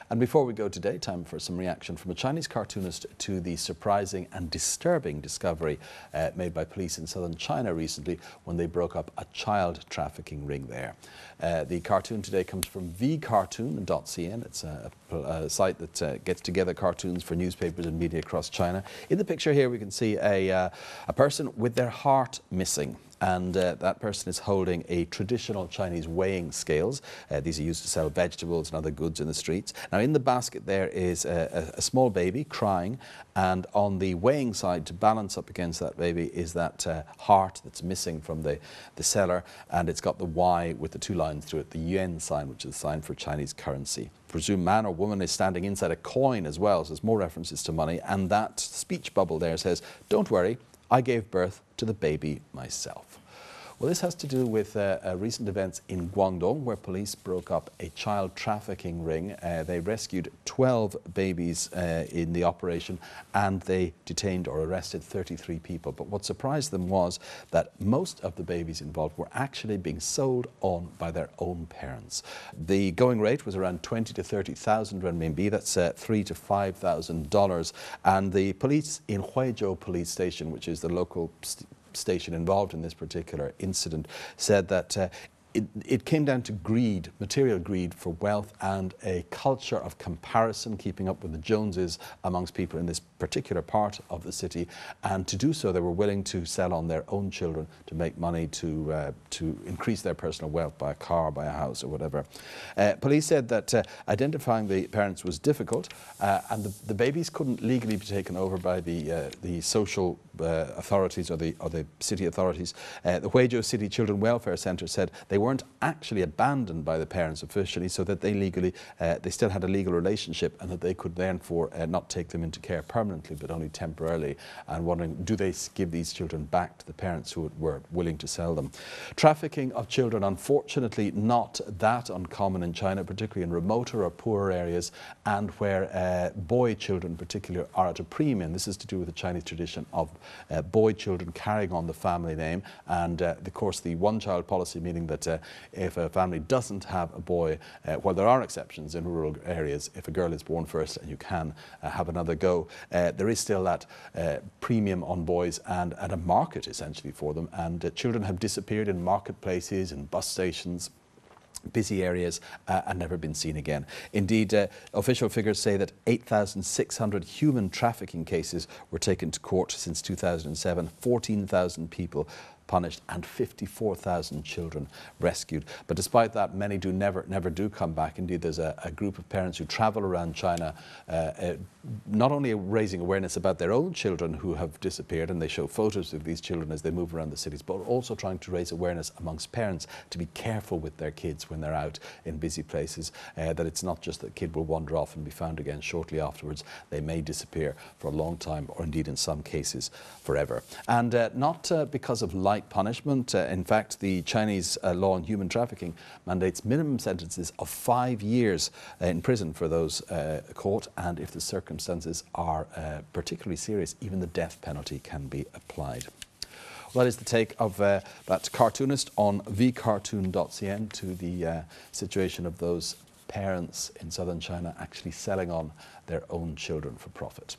And before we go today, time for some reaction from a Chinese cartoonist to the surprising and disturbing discovery made by police in southern China recently when they broke up a child trafficking ring there. The cartoon today comes from vcartoon.cn. It's a site that gets together cartoons for newspapers and media across China. In the picture here we can see a person with their heart missing. And that person is holding a traditional Chinese weighing scales. These are used to sell vegetables and other goods in the streets. Now in the basket there is a small baby crying, and on the weighing side to balance up against that baby is that heart that's missing from the seller, and it's got the Y with the two lines through it, the yuan sign, which is the sign for Chinese currency. Presumed man or woman is standing inside a coin as well, so there's more references to money, and that speech bubble there says, "Don't worry, I gave birth to the baby myself." Well, this has to do with recent events in Guangdong, where police broke up a child trafficking ring. They rescued 12 babies in the operation, and they detained or arrested 33 people. But what surprised them was that most of the babies involved were actually being sold on by their own parents. The going rate was around 20 to 30,000 renminbi. That's $3,000 to $5,000. And the police in Huizhou police station, which is the local station involved in this particular incident, said that it came down to greed, material greed for wealth, and a culture of comparison, keeping up with the Joneses amongst people in this particular part of the city. And to do so, they were willing to sell on their own children to make money to increase their personal wealth, buy a car, buy a house or whatever. Police said that identifying the parents was difficult, and the babies couldn't legally be taken over by the social authorities or the city authorities. The Huizhou City Children Welfare Centre said they weren't actually abandoned by the parents officially, so that they still had a legal relationship, and that they could therefore not take them into care permanently but only temporarily, and wondering, do they give these children back to the parents who were willing to sell them? Trafficking of children, unfortunately not that uncommon in China, particularly in remoter or poorer areas, and where boy children particularly are at a premium. This is to do with the Chinese tradition of boy children carrying on the family name, and of course the one-child policy, meaning that if a family doesn't have a boy, well, there are exceptions in rural areas. If a girl is born first, and you can have another go, there is still that premium on boys and a market essentially for them, and children have disappeared in marketplaces and bus stations, busy areas, and never been seen again. Indeed, official figures say that 8,600 human trafficking cases were taken to court since 2007, 14,000 people punished, and 54,000 children rescued. But despite that, many never do come back. Indeed, there's a group of parents who travel around China, not only raising awareness about their own children who have disappeared, and they show photos of these children as they move around the cities, but also trying to raise awareness amongst parents to be careful with their kids when they're out in busy places, that it's not just that a kid will wander off and be found again shortly afterwards. They may disappear for a long time, or indeed in some cases forever. And not because of light punishment. In fact, the Chinese law on human trafficking mandates minimum sentences of 5 years in prison for those caught, and if the circumstances are particularly serious, even the death penalty can be applied. Well, that is the take of that cartoonist on vcartoon.cn to the situation of those parents in southern China actually selling on their own children for profit.